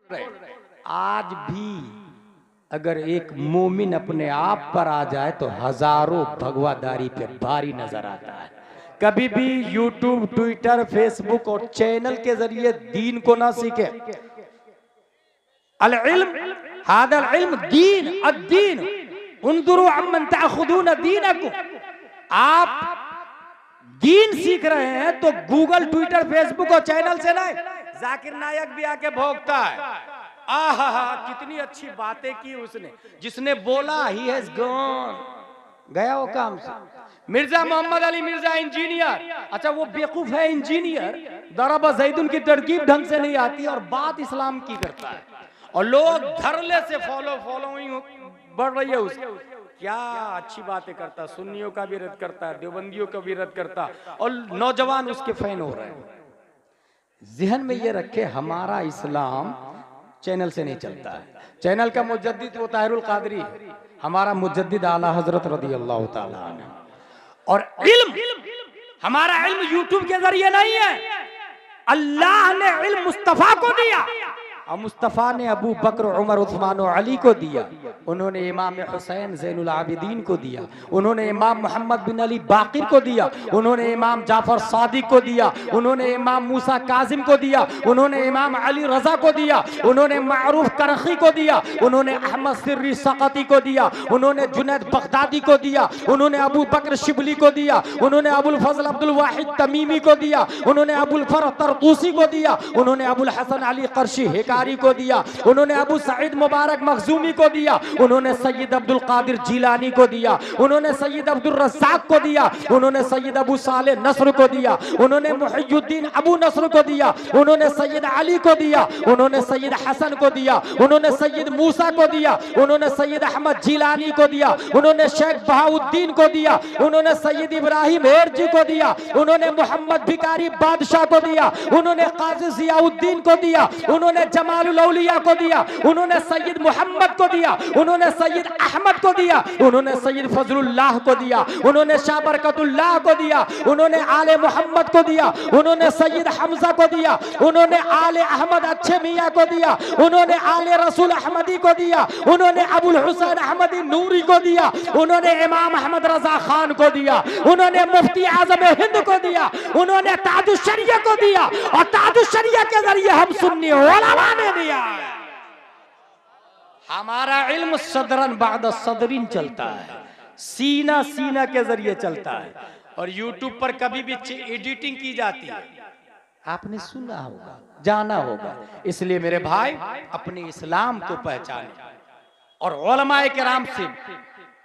आज भी अगर एक मोमिन अपने आप पर आ जाए तो हजारों भगवादारी पे भारी नजर आता है। कभी भी यूट्यूब, ट्विटर, फेसबुक और चैनल के जरिए दीन को ना सीखे। अल इल्म हादल इल्म दीन अद्दीन उन्जुरू अम्मन ताखुदून दीनकुम। आप दीन सीख रहे हैं तो गूगल, ट्विटर, फेसबुक और चैनल से नहीं। जाकिर नायक भी आके भोगता है, आहा कितनी अच्छी बातें की उसने, जिसने बोला ही हैज गॉन, गया वो काम से। मिर्जा मोहम्मद अली मिर्जा इंजीनियर, अच्छा वो बेवकूफ है इंजीनियर, दरबा जैदुन की तरकीब ढंग से नहीं आती और बात इस्लाम की करता है और लोग धरले से फॉलोइंग बढ़ रही है उसकी। क्या अच्छी बातें करता, सुन्नियों का भी रद्द करता है, देवबंदियों का भी रद्द करता और नौजवान उसके फैन हो रहे हैं। जहन में ये रखे हमारा इस्लाम चैनल से नहीं चलता है। चैनल का मुजद्दिद वो ताहिरुल कादरी है, हमारा मुजद्दिद आला हजरत रदी अल्लाह ताला अन्हु। और इल्म, हमारा इल्म यूट्यूब के जरिए नहीं है, अल्लाह ने इल्म मुस्तफा को दिया और मुस्तफ़ा ने अबू बकर, उमर, उस्मान और अली को दिया। उन्होंने इमाम हुसैन ज़ैनुल आबिदीन को दिया, उन्होंने इमाम मोहम्मद बिन अली बाकिर को दिया, उन्होंने इमाम जाफर सादिक को दिया, उन्होंने इमाम मूसा काजिम को दिया, उन्होंने इमाम अली रजा को दिया, उन्होंने मारूफ करखी को दिया, उन्होंने अहमद सिर्री सकती को दिया, उन्होंने जुनैद बगदादी को दिया, उन्होंने अबू बकर शिबली को दिया, उन्होंने अबुल फजल अब्दुल वाहिद तमीमी को दिया, उन्होंने अबुल फरह तरतूसी को दिया, उन्होंने अबुल हसन अली कर्शी को दिया, उन्होंने अबू सईद मुबारक मखजूमी को दिया, उन्होंने सैयद अब्दुल कादिर जिलानी को दिया, उन्होंने सैयद अब्दुल रज़्ज़ाक को दिया, उन्होंने सैयद अबू साले नस्र को दिया, उन्होंने मुहियुद्दीन अबू नस्र को दिया, उन्होंने सैयद अली को दिया, उन्होंने सैयद हसन को दिया, उन्होंने सैयद मूसा को दिया, उन्होंने सैयद अहमद जिलानी को दिया, उन्होंने शेख बहाउद्दीन को दिया, उन्होंने सैयद इब्राहिम हेरजी को दिया, उन्होंने मोहम्मद भिकारी बादशाह को दिया, उन्होंने काजी जियाउद्दीन को दिया, उन्होंने जमालुल औलिया को दिया, उन्होंने सैयद मोहम्मद को दिया, उन्होंने सैयद अहमद को दिया, उन्होंने सैयद फजलुल्लाह को दिया, उन्होंने शाह बरकतुल्लाह को दिया, उन्होंने आले मोहम्मद को दिया, उन्होंने सैयद हमजा को दिया, उन्होंने आले अहमद अच्छे मियाँ को दिया, उन्होंने आले रसूल अहमदी को दिया, उन्होंने अबुल हुसैन अहमदी नूरी को दिया, उन्होंने इमाम अहमद रजा खान को दिया, उन्होंने मुफ्ती आजम हिंद को दिया, उन्होंने ताजुश शरिया को दिया और ताजुश शरिया के जरिए हम सुन्नी उलमा ने दिया। हमारा इल्म सदरन बाद सदरिन चलता है, सीना सीना के जरिए चलता है और यूट्यूब पर कभी भी एडिटिंग की जाती है, आपने सुना होगा, जाना होगा। इसलिए मेरे भाई अपने इस्लाम को पहचाने और उलमाए किराम से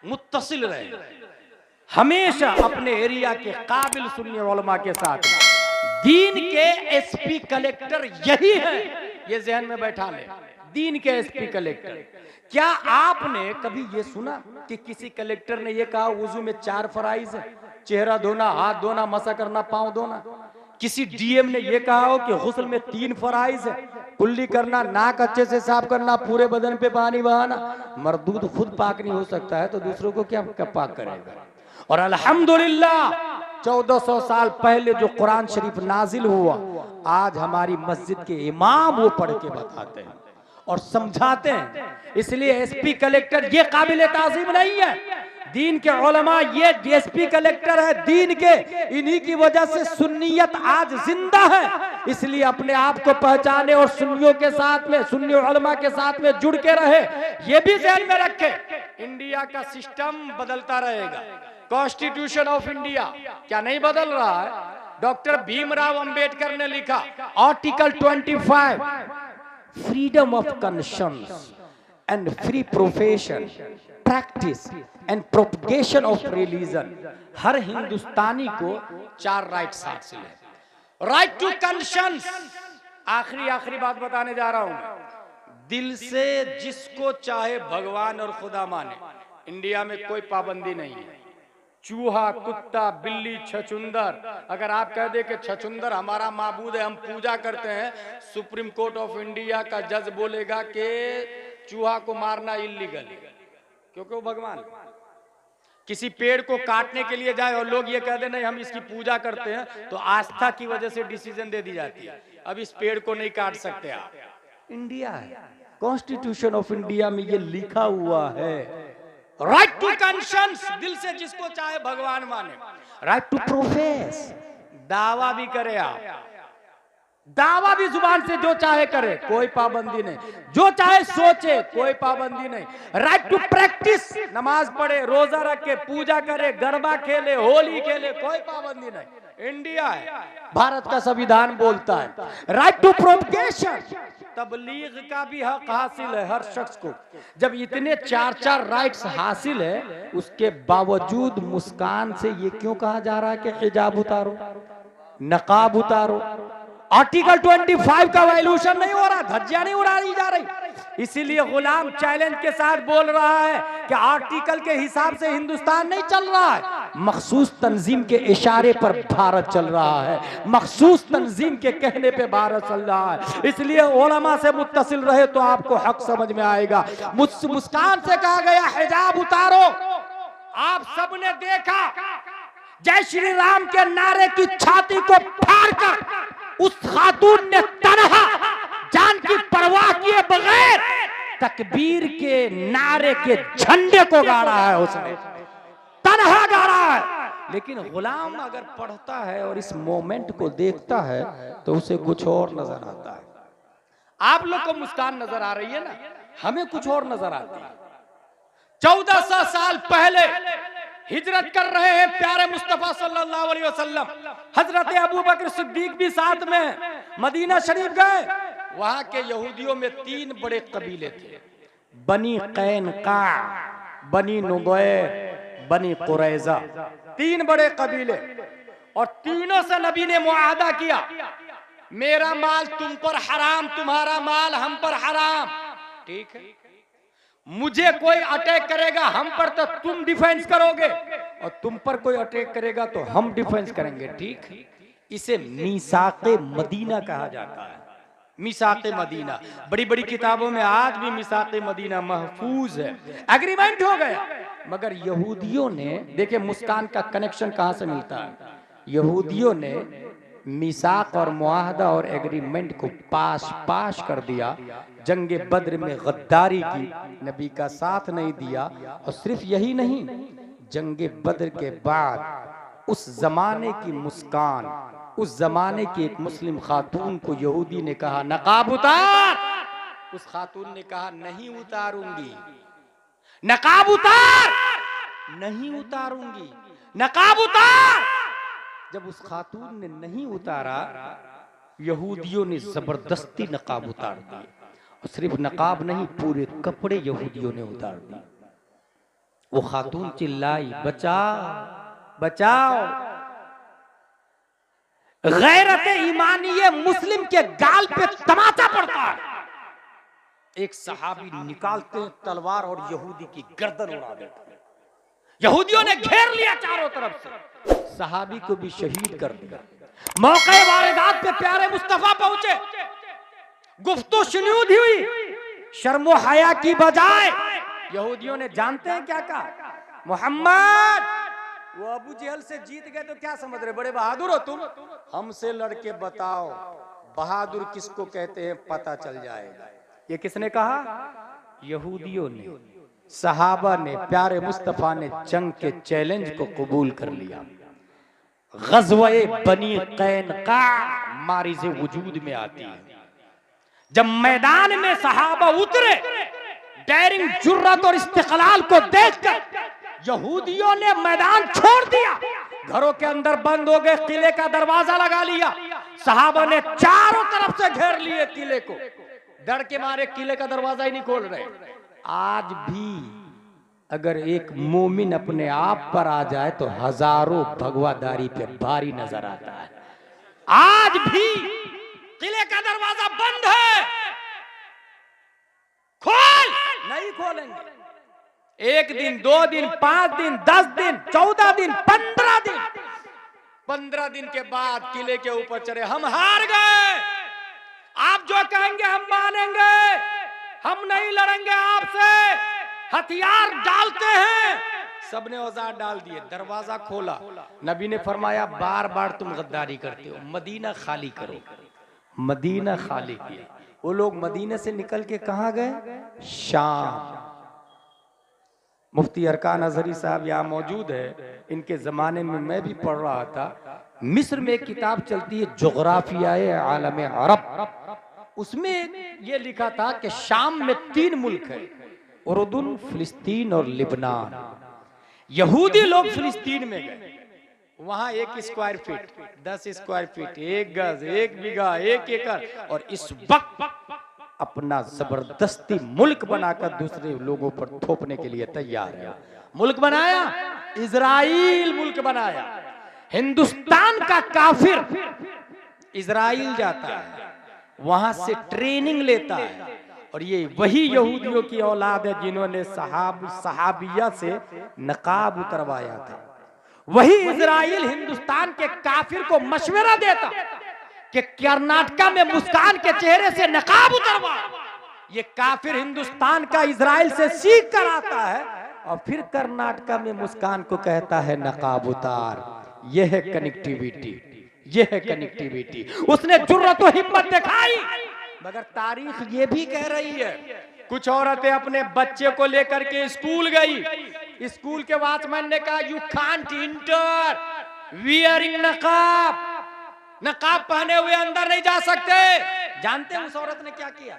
मुत्तसिल रहे, हमेशा अपने एरिया के काबिल सुन्नी उलमा के साथ। दीन के एसपी कलेक्टर यही है, ये जहन में बैठा ले, दीन के एसपी कलेक्टर। क्या आपने कभी ये सुना कि किसी कलेक्टर ने ये कहा वुजू में 4 फराइज है, चेहरा धोना, हाथ धोना, मसा करना, पांव धोना? किसी डीएम ने ये कहा हो कि गुस्ल में 3 फराइज है, कुल्ली करना, नाक अच्छे से साफ करना, पूरे बदन पे पानी बहाना? मर्दूद खुद पाक नहीं हो सकता है तो दूसरों को क्या पाक करेगा? और अल्हम्दुलिल्लाह 1400 साल पहले जो कुरान शरीफ नाजिल हुआ, आज हमारी मस्जिद के इमाम वो पढ़ के बताते हैं और समझाते हैं। इसलिए एसपी कलेक्टर ये काबिल ताज़ीम नहीं है, दीन के उलमा ये एसपी कलेक्टर है दीन के, इन्हीं की वजह से सुन्नियत आज जिंदा है। इसलिए अपने आप को पहचाने और सुन्नियों के साथ में, सुन्नी उलमा के साथ में जुड़ के रहे, ये भी ध्यान में रखे। इंडिया का सिस्टम बदलता रहेगा, कॉन्स्टिट्यूशन ऑफ इंडिया क्या नहीं बदल रहा है? डॉक्टर भीमराव अंबेडकर ने लिखा article 25, freedom of conscience and free profession, practice and propagation of religion. हर हिंदुस्तानी को 4 राइट्स हासिल है। राइट टू कॉन्शियंस, आखिरी बात बताने जा रहा हूं, दिल से जिसको चाहे भगवान और खुदा माने, इंडिया में कोई पाबंदी नहीं है। चूहा, कुत्ता, बिल्ली, छछुंदर, अगर आप कह दे कि छछुंदर हमारा माबूद है, हम पूजा करते हैं, सुप्रीम कोर्ट ऑफ इंडिया का जज बोलेगा कि चूहा को मारना इल्लीगल, क्योंकि वो भगवान। किसी पेड़ को काटने के लिए जाए और लोग ये कह दे नहीं हम इसकी पूजा करते हैं, तो आस्था की वजह से डिसीजन दे दी जाती है, अब इस पेड़ को नहीं काट सकते आप, इंडिया है, कॉन्स्टिट्यूशन ऑफ इंडिया में ये लिखा हुआ है, राइट टू कंशंस, दिल से जिसको चाहे भगवान माने, राइट टू प्रोफेस, दावा भी करे आप, दावा भी जुबान से जो चाहे करे, कोई पाबंदी नहीं, जो चाहे सोचे, कोई पाबंदी नहीं, राइट टू प्रैक्टिस, नमाज पढ़े, रोजा रखे, पूजा करे, गरबा खेले, होली खेले, कोई पाबंदी नहीं, इंडिया है, भारत का संविधान बोलता है, राइट टू प्रोपगेशन, तबलीग का भी हक हासिल है हर शख्स को। जब इतने चार चार राइट्स हासिल है, उसके बावजूद मुस्कान से ये क्यों कहा जा रहा है कि हिजाब उतारो, नकाब उतारो? आर्टिकल 25 का वायलेशन नहीं हो रहा, धज्जियां नहीं उड़ाई जा रही। इसीलिए गुलाम चैलेंज के साथ बोल रहा है कि आर्टिकल के हिसाब से हिंदुस्तान नहीं चल रहा है, मखसूस तंजीम के इशारे पर भारत चल रहा है, मखसूस तंजीम के कहने पे भारत चल रहा है। इसलिए उलमा से मुत्तसिल रहे तो आपको हक समझ में आएगा। मुस्कान से कहा गया हिजाब उतारो, आप सबने देखा जय श्री राम के नारे की छाती को फाड़कर उस खातून ने तन्हा जान की परवाह किए बगैर तकबीर के नारे के झंडे को गाड़ा है, उसने तन्हा गाड़ा है। लेकिन गुलाम अगर पढ़ता है और इस मोमेंट को देखता है तो उसे कुछ और नजर आता है। आप लोग को मुस्कान नजर आ रही है ना, हमें कुछ और नजर आती है। 1400 साल पहले हिजरत कर रहे हैं प्यारे मुस्तफा सल्लल्लाहु अलैहि वसल्लम, हजरत अबू बकर सिद्दीक भी साथ में मदीना शरीफ गए। वहां के यहूदियों में 3 बड़े कबीले थे, बनी कैनका, बनी नुगैर, बनी कुरैजा, 3 बड़े कबीले। और तीनों से नबी ने मुआहदा किया, मेरा माल तुम पर हराम, तुम्हारा माल हम पर हराम, ठीक है? मुझे कोई अटैक करेगा हम पर तो तुम डिफेंस करोगे, और तुम पर कोई अटैक करेगा तो हम डिफेंस करेंगे, ठीक? इसे मीसाक़े मदीना कहा जाता है। मीसाक़े मदीना, बड़ी बड़ी किताबों में आज भी मीसाक़े मदीना महफूज है। एग्रीमेंट हो गया, मगर यहूदियों ने, देखिए मुस्कान का कनेक्शन कहां से मिलता है, यहूदियों ने मीसाक और मुआहदा और एग्रीमेंट को पाश कर दिया। जंगे बद्र में गद्दारी की, नबी का साथ नहीं दिया। और सिर्फ यही नहीं, जंगे बद्र के बाद उस जमाने की मुस्कान, उस जमाने की एक मुस्लिम खातून को यहूदी ने कहा नकाब उतार, उस खातून ने कहा नहीं उतारूंगी, नकाब उतार, नहीं उतारूंगी, नकाब उतार। जब उस खातून ने नहीं उतारा, यहूदियों ने जबरदस्ती नकाब उतार दिए। और सिर्फ नकाब नहीं, पूरे कपड़े यहूदियों ने उतार दिए। वो खातून चिल्लाई बचाओ बचाओ। गैरत ईमानी मुस्लिम के गाल पे तमाचा पड़ता है। एक सहाबी निकालते हैं तलवार और यहूदी की गर्दन उड़ा देते हैं। यहूदियों ने घेर लिया चारों तरफ से, सहाबी को भी शहीद कर दिया। मौके वारदात पे प्यारे मुस्तफा पहुंचे, गुफ्तगू शुनूद हुई, शर्मो हया की बजाय यहूदियों ने जानते हैं क्या कहा, मोहम्मद, वो अबू जहल से जीत गए तो क्या समझ रहे, बड़े बहादुर हो तुम, हमसे लड़के बताओ बहादुर किसको कहते हैं, पता चल जाएगा। ये किसने कहा? यहूदियों ने, सहाबा ने, प्यारे मुस्तफा ने जंग के चैलेंज को कबूल कर लिया। गज़वे बनी कैनका मारिज़े वजूद में आती है। जब मैदान में सहाबा उतरे, डेयरिंग, जुर्रत और इस्तिक़लाल को देखकर यहूदियों ने मैदान छोड़ दिया, घरों के अंदर बंद हो गए, किले का दरवाजा लगा लिया। सहाबा ने चारों तरफ से घेर लिए किले को, डर के मारे किले का दरवाजा ही नहीं खोल रहे। आज भी अगर एक मोमिन अपने आप पर आ जाए तो हजारों भगवादारी पे भारी नजर आता है। आज भी किले का दरवाजा बंद है, खोल नहीं खोलेंगे। 1 दिन, 2 दिन, 5 दिन, 10 दिन, 14 दिन, 15 दिन, 15 दिन के बाद किले के ऊपर चढ़े, हम हार गए, आप जो कहेंगे हम मानेंगे, हम नहीं लड़ेंगे आपसे, हथियार डालते हैं। सबने औजार डाल दिए, दरवाजा खोला। नबी ने फरमाया बार बार तुम गद्दारी करते हो, मदीना खाली करो। मदीना खाली किया, वो लोग मदीने से निकल के कहां गए? शाम। मुफ्ती अरकान अजहरी साहब यहाँ मौजूद है, इनके जमाने में मैं भी पढ़ रहा था। मिस्र में एक किताब चलती है जोग्राफियाए आलम अरब, उसमें ये लिखा था कि शाम में 3 मुल्क है, उर्दुन, फिलिस्तीन और लिबनान। यहूदी लोग फिलिस्तीन में गए, वहां 1 स्क्वायर फीट, 10 स्क्वायर फीट, 1 गज, 1 बीघा, 1 एकड़, और इस वक्त अपना जबरदस्ती मुल्क बनाकर दूसरे लोगों पर थोपने के लिए तैयार है। मुल्क बनाया, इजराइल मुल्क बनाया। हिंदुस्तान का काफिर इजराइल जाता है, वहां से ट्रेनिंग लेता है, और ये वही यहूदियों की औलाद है जिन्होंने सहाबिया से नकाब उतरवाया था। वही इजराइल हिंदुस्तान के काफिर को मशवरा देता कि कर्नाटका में मुस्कान के चेहरे से नकाब उतरवा। ये काफिर हिंदुस्तान का इजराइल से सीख कर आता है और फिर कर्नाटका में मुस्कान को कहता है नकाब उतार। यह है कनेक्टिविटी, यह है कनेक्टिविटी। उसने जुर्रत और हिम्मत दिखाई, मगर तारीख ये भी कह रही है कुछ औरतें अपने बच्चे को लेकर के स्कूल गई। स्कूल के वॉचमैन ने कहा यू कांट इंटर वियरिंग नकाब, नकाब पहने हुए अंदर नहीं जा सकते। जानते हैं उस औरत ने क्या किया?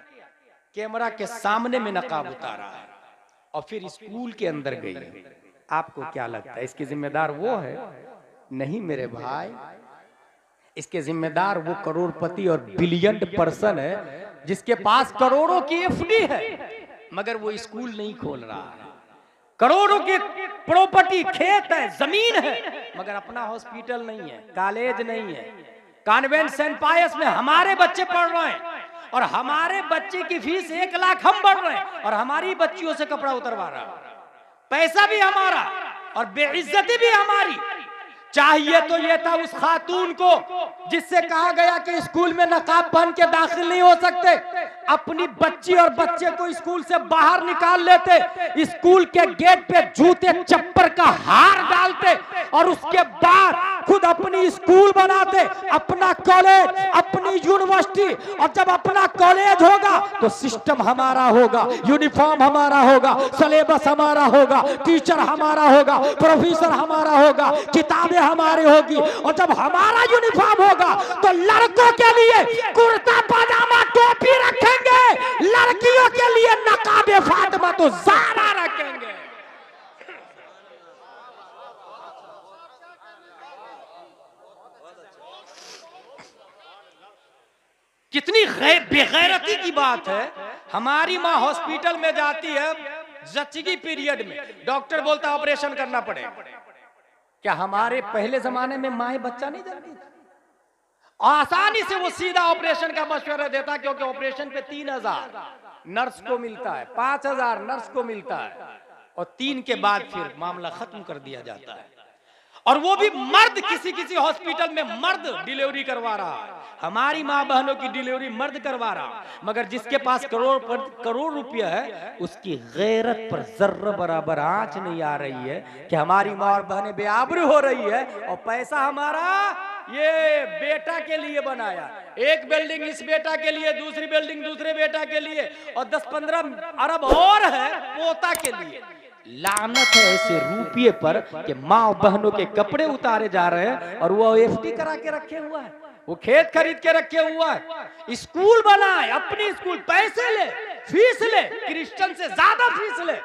कैमरा के सामने में नकाब उतारा है और फिर स्कूल के अंदर गई। आपको क्या लगता है इसकी जिम्मेदार वो है? नहीं मेरे भाई, इसके जिम्मेदार वो करोड़पति और बिलियन पर्सन है जिसके पास करोड़ों की एफडी है, मगर वो स्कूल नहीं खोल रहा है। करोड़ों की प्रॉपर्टी, खेत है, जमीन है, मगर अपना हॉस्पिटल नहीं है, कॉलेज नहीं है। कॉन्वेंट सेंट पायस में हमारे बच्चे पढ़ रहे हैं और हमारे बच्चे की फीस 1 लाख हम भर रहे हैं और हमारी बच्चियों से कपड़ा उतरवा रहा है। पैसा भी हमारा और बेइज्जती भी हमारी। चाहिए तो ये था उस खातून को जिससे कहा गया कि स्कूल में नकाब पहन के दाखिल नहीं हो सकते, अपनी बच्ची और बच्चे को स्कूल से बाहर निकाल लेते, स्कूल के गेट पे जूते चप्पल का हार डालते और उसके बाद खुद अपनी स्कूल बनाते, अपना कॉलेज, अपनी यूनिवर्सिटी। और जब अपना कॉलेज होगा तो सिस्टम हमारा होगा, यूनिफॉर्म हमारा होगा, सिलेबस हमारा होगा, टीचर हमारा होगा, प्रोफेसर हमारा होगा, किताबें हमारी होगी। और जब हमारा यूनिफॉर्म होगा तो लड़कों के लिए कुर्ता पजामा टोपी रखेंगे, लड़कियों के लिए नकाबे फातिमा तो ज़ारा रखेंगे। कितनी बेगैरती की बात है। हमारी माँ हॉस्पिटल में जाती है जच्ची पीरियड में, डॉक्टर बोलता ऑपरेशन करना पड़ेगा। क्या हमारे पहले जमाने में माए बच्चा नहीं जानती? आसानी से वो सीधा ऑपरेशन का मशवरा देता, क्योंकि ऑपरेशन पे 3000 नर्स को मिलता है, 5000 नर्स को मिलता है और 3 के बाद फिर मामला खत्म कर दिया जाता है। और वो भी मर्द, किसी किसी हॉस्पिटल में मर्द डिलीवरी करवा रहा है। हमारी माँ बहनों की डिलीवरी मर्द करवा रहा, मगर जिसके पास करोड़ रुपया है उसकी गैरत पर जर्रा बराबर आंच नहीं आ रही है कि हमारी माँ और बहनें बेआबरू हो रही है और पैसा हमारा ये बेटा के लिए बनाया। एक बिल्डिंग इस बेटा के लिए, दूसरी बिल्डिंग दूसरे बेटा के लिए और 10-15 अरब और है पोता के लिए। लानत है ऐसे रुपये पर कि माँ बहनों के कपड़े उतारे जा रहे हैं और वो एफडी करा के रखे हुआ है, वो खेत खरीद के रखे हुआ है। स्कूल बनाए, अपनी स्कूल, पैसे ले, फीस ले, क्रिश्चियन से ज्यादा फीस ले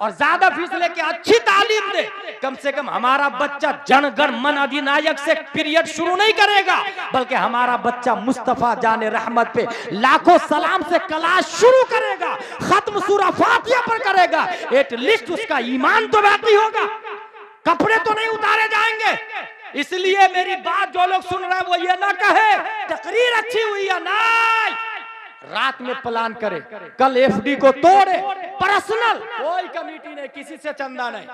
और ज्यादा फीस लेके अच्छी तालीम दे। कम से कम हमारा बच्चा जनगण मन अधिनायक से पीरियड शुरू नहीं करेगा, बल्कि हमारा बच्चा मुस्तफा जाने रहमत पे लाखों सलाम से क्लास शुरू करेगा, खत्म सूरा फातिहा पर करेगा। एटलीस्ट उसका ईमान तो बाकी होगा, कपड़े तो नहीं उतारे जाएंगे। इसलिए मेरी बात जो लोग सुन रहे हैं वो ये ना कहे तकरीर अच्छी हुई या नहीं, रात में प्लान करे, कल एफडी को तोड़े, पर्सनल, कोई कमेटी नहीं, किसी से चंदा नहीं,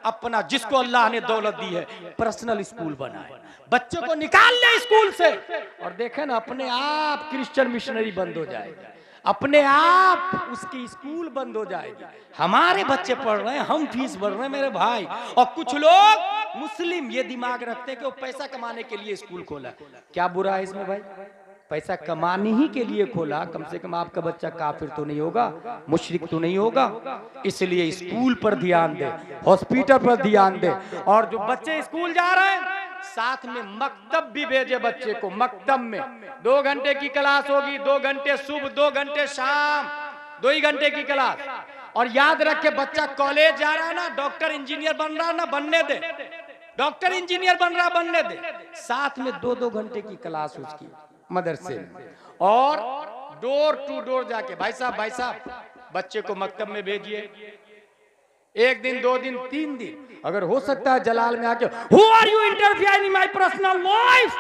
अपना जिसको अल्लाह ने दौलत दी है पर्सनल स्कूल बनाए, बच्चों को निकाल ले स्कूल से और देखे ना अपने आप क्रिश्चियन मिशनरी बंद हो जाएगी, अपने आप उसकी स्कूल बंद हो जाएगी। हमारे बच्चे पढ़ रहे हैं, हम फीस भर रहे हैं मेरे भाई। और कुछ लोग मुस्लिम ये दिमाग रखते हैं कि वो पैसा कमाने के लिए स्कूल खोला। क्या बुरा है इसमें भाई? पैसा कमाने ही के लिए खोला, कम से कम आपका बच्चा काफिर तो नहीं होगा, मुशरिक तो नहीं होगा। इसलिए स्कूल पर ध्यान दे, हॉस्पिटल पर ध्यान दे, और जो बच्चे स्कूल जा रहे हैं साथ में मकतब भी भेजे बच्चे को। मकतब में 2 घंटे की क्लास होगी, 2 घंटे सुबह, 2 घंटे शाम, 2 ही घंटे की क्लास। और याद रखे बच्चा कॉलेज जा रहा है ना, डॉक्टर इंजीनियर बन रहा है ना, बनने दे, डॉक्टर इंजीनियर बन रहा बनने दे, साथ में 2-2 घंटे की क्लास उसकी मदरसे में। और डोर टू डोर जाके भाई साहब बच्चे को मकतब में भेजिए। 1 दिन 2 दिन 3 दिन, अगर हो सकता है जलाल में आके who are you interfering in my personal life,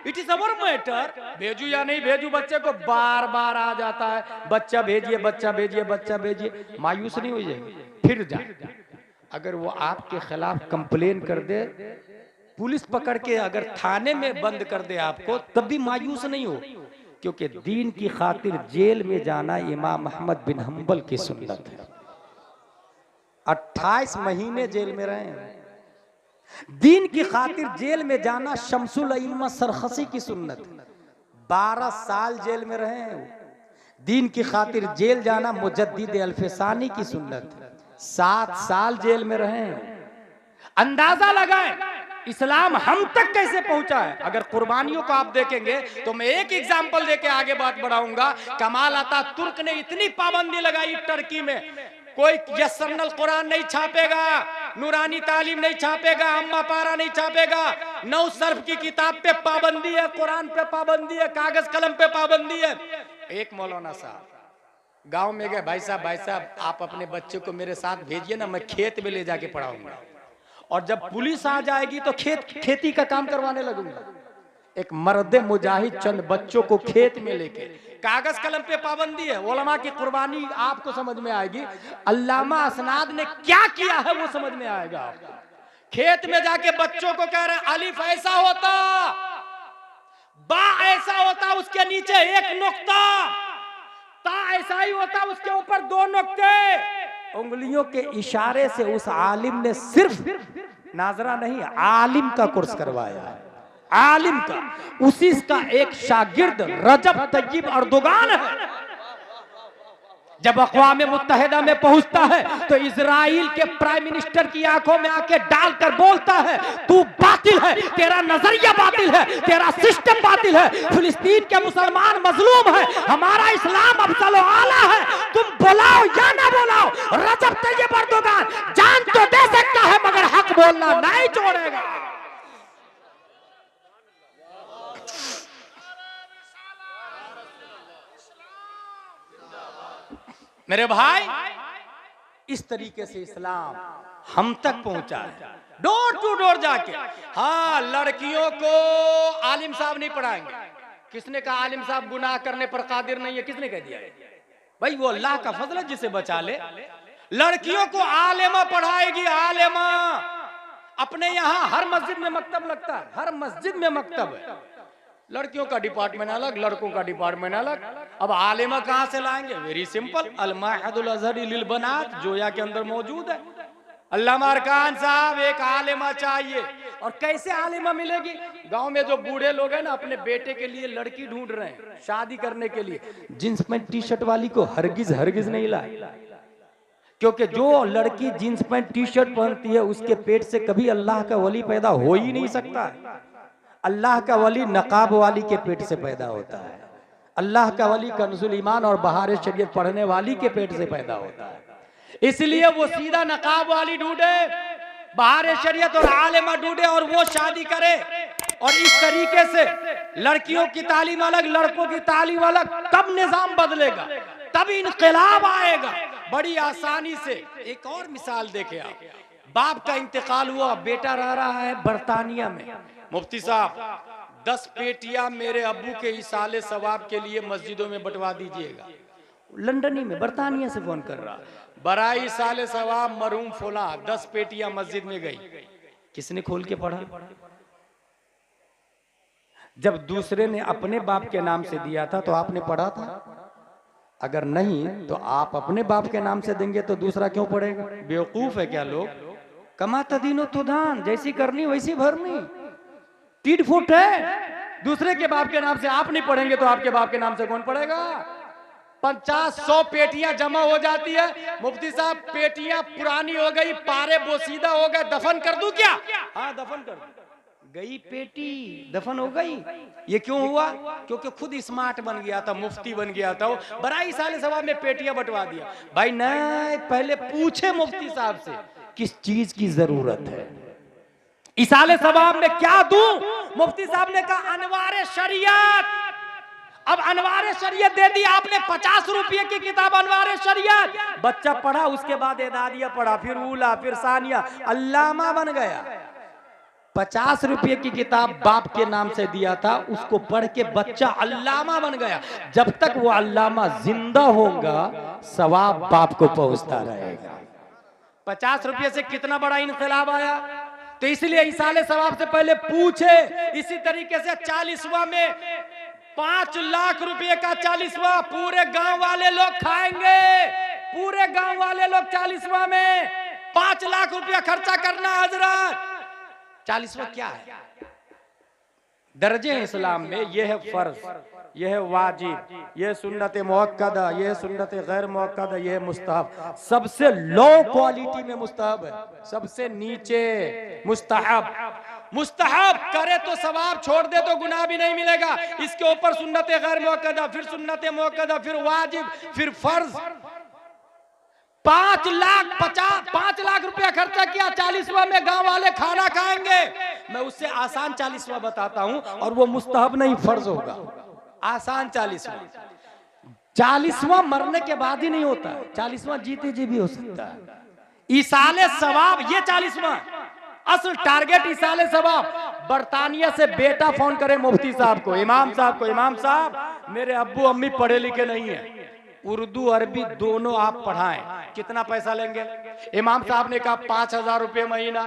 it is our matter, भेजू या नहीं भेजू, बच्चे को बार बार आ जाता है बच्चा भेजिए, बच्चा भेजिए, बच्चा भेजिए। मायूस नहीं हो जाएंगे, फिर जा। अगर वो आपके खिलाफ कंप्लेन कर दे, पुलिस पकड़ के अगर थाने में बंद कर दे आपको, तब भी मायूस नहीं हो, क्योंकि दीन की खातिर जेल में जाना इमाम अहमद बिन हंबल की सुन्नत है। 28 महीने जेल में रहे हैं, दीन की खातिर जेल में जाना शमसुल अइम्मा सरखसी की सुन्नत है। 12 साल जेल में रहे हैं, दीन की खातिर जेल जाना मुजद्दिद अल्फसानी की सुन्नत है। 7 साल जेल में रहे हैं। अंदाजा लगाएं इस्लाम हम तक कैसे पहुंचा है। अगर कुर्बानियों को आप देखेंगे तो मैं एक एग्जांपल देके आगे बात बढ़ाऊंगा। कमाल अतातुर्क ने इतनी पाबंदी लगाई टर्की में, कोई यस्सरनल कुरान नहीं छापेगा, नूरानी तालीम नहीं छापेगा, अम्मा पारा नहीं छापेगा, 9 सर्फ की किताब पे पाबंदी है, कुरान पे पाबंदी है, कागज कलम पे पाबंदी है। एक मौलाना साहब गांव में गए, भाई साहब आप अपने बच्चे को मेरे साथ भेजिए ना, मैं खेत में ले जाके पढ़ाऊंगा, और जब पुलिस आ जाएगी तो खेती का काम करवाने लगूंगा। एक मर्द मुजाहिद चंद बच्चों को खेत में लेके, कागज कलम पे पाबंदी है। उलमा की कुर्बानी आपको समझ में आएगी, अल्लामा असनाद ने क्या किया है वो समझ में आएगा आपको। खेत में जाके बच्चों को कह रहे हैं अलिफ ऐसा होता, बा ऐसा होता, उसके नीचे 1 नुक्ता, ता ऐसा ही होता, उसके ऊपर 2 नुक्ते। उंगलियों के इशारे से उस आलिम ने सिर्फ नाजरा नहीं, आलिम का कोर्स करवाया है, आलिम का। उसी का एक शागिर्द रजब तय्यब अर्दोगान है। जब अक़वाम मुत्तहिदा में पहुंचता है तो इजराइल के प्राइम मिनिस्टर की आंखों में आके डालकर बोलता है तू बातिल है, तेरा नजरिया बातिल है, तेरा सिस्टम बातिल है, फिलिस्तीन के मुसलमान मजलूम है, हमारा इस्लाम अफजल व आला है, तुम बुलाओ या ना बुलाओ, रजब तय्यब अर्दोगान जान तो दे सकता है मगर हक बोलना नहीं छोड़ेगा। मेरे भाई, इस तरीके से इस्लाम हम तक पहुंचा है, डोर टू डोर जाके। हाँ, लड़कियों को आलिम साहब नहीं पढ़ाएंगे। किसने कहा आलिम साहब गुनाह करने पर कादिर नहीं है? किसने कह दिया? भाई वो अल्लाह का फजल है जिसे बचा ले। लड़कियों को आलिमा पढ़ाएगी, आलिमा। अपने यहाँ हर मस्जिद में मकतब लगता है, हर मस्जिद में मकतब है। लड़कियों का डिपार्टमेंट अलग, लड़कों का डिपार्टमेंट अलग। अब आलिमा कहां से लाएंगे? वेरी सिंपल, अल माहिदुल अज़हरी लिल बनात जोया के अंदर मौजूद है। अल्लामा अरकान साहब एक आलिमा चाहिए। और कैसे आलिमा मिलेगी? गांव में जो बूढ़े लोग हैं ना, अपने बेटे के लिए लड़की ढूंढ रहे हैं शादी करने के लिए, जींस पैंट टी शर्ट वाली को हरगिज नहीं लाए, क्योंकि जो लड़की जींस पैंट टी शर्ट पहनती है उसके पेट से कभी अल्लाह का वली पैदा हो ही नहीं सकता। अल्लाह का वली नकाब वाली के पेट से पैदा होता है। अल्लाह का वली कंजुल ईमान और बहार शरीयत पढ़ने वाली के पेट से पैदा होता है। इसलिए वो सीधा नकाब वाली ढूंढे, बहार शरीयत और आलिमा ढूंढे और वो शादी करे। और इस तरीके से लड़कियों की तालीम अलग, लड़कों की तालीम अलग, तब निजाम बदलेगा, तब इनकलाब आएगा बड़ी आसानी से। एक और मिसाल देखे आप, बाप का इंतकाल हुआ, बेटा रह रहा है बरतानिया में। मुफ्ती साहब 10 पेटियां मेरे अब्बू के इसाले सवाब के लिए मस्जिदों में बंटवा दीजिएगा। लंदन ही में, बरतानिया से फोन कर रहा, बराई साले सवाब मरहूम फुला, 10 पेटियां मस्जिद में गई। किसने खोल के पढ़ा? जब दूसरे ने अपने बाप के नाम से दिया था तो आपने पढ़ा था? अगर नहीं तो आप अपने बाप के नाम से देंगे तो दूसरा क्यों पढ़ेगा? बेवकूफ है क्या लोग? कमाता दीनो तो दान, जैसी करनी वैसी भरनी। टीट फुट है, दूसरे के बाप के नाम से आप नहीं पढ़ेंगे तो आपके बाप के नाम से कौन पढ़ेगा? 50-100 पेटियां जमा हो जाती है। मुफ्ती साहब पेटियां पुरानी हो गई, पारे बोसीदा हो गए, दफन कर दूं क्या? हाँ दफन कर दूं। गई पेटी, दफन हो गई। ये क्यों हुआ? क्योंकि खुद स्मार्ट बन गया था, मुफ्ती बन गया था, बड़ाई साले सवाब में पेटियां बंटवा दिया। भाई नहीं, पहले पूछे मुफ्ती साहब से किस चीज की जरूरत है, इसाले सवाब में क्या दूं? मुफ्ती साहब ने कहा अनवारे शरीयत। अब अनवारे शरीयत दे दी आपने, 50 रुपये की किताब अनवारे शरीयत। बच्चा पढ़ा, उसके बाद एदादिया पढ़ा, फिर उला, फिर सानिया, अल्लामा बन गया। 50 रुपये की किताब बाप के नाम से दिया था, उसको पढ़ के बच्चा अल्लामा बन गया। जब तक वो अल्लामा जिंदा होगा सवाब बाप को पहुंचता रहेगा। 50 रुपये से कितना बड़ा इनकलाब आया। तो इसलिए इसाले सवाब से पहले पूछे। इसी तरीके से 40वां में 5 लाख रुपए का 40वां पूरे गांव वाले लोग खाएंगे। पूरे गांव वाले लोग 40वां में 5 लाख रुपया खर्चा करना। हजरत 40वां क्या है? दर्जे हैं इस्लाम में। यह है फर्ज, यह है वाजिब, यह सुन्नत मुअक्कदा, यह सुन्नत गैर मुअक्कदा, यह मुस्तहब। सबसे लो क्वालिटी में मुस्तहब है, सबसे नीचे मुस्तहब। मुस्तहब करे तो सवाब, छोड़ दे तो गुनाह भी नहीं मिलेगा। इसके ऊपर सुन्नत गैर मुअक्कदा, फिर सुन्नत मुअक्कदा, फिर वाजिब, फिर फर्ज। 5 लाख रुपया खर्चा किया 40वां में, गांव वाले खाना खाएंगे। मैं उससे आसान 40वां बताता हूं, और वो मुस्तहब नहीं फर्ज होगा। आसान 40वां मरने के बाद ही नहीं होता, 40वां जीते जी भी हो सकता है। इसाले सवाब ये 40वां असल टारगेट। इसाले सवाब। बर्तानिया से बेटा फोन करे मुफ्ती साहब को, इमाम साहब को, इमाम साहब मेरे अब्बू अम्मी पढ़े लिखे नहीं है, उर्दू अरबी दोनों आप पढ़ाएं, कितना पैसा लेंगे? इमाम साहब ने कहा 5000 रुपये महीना।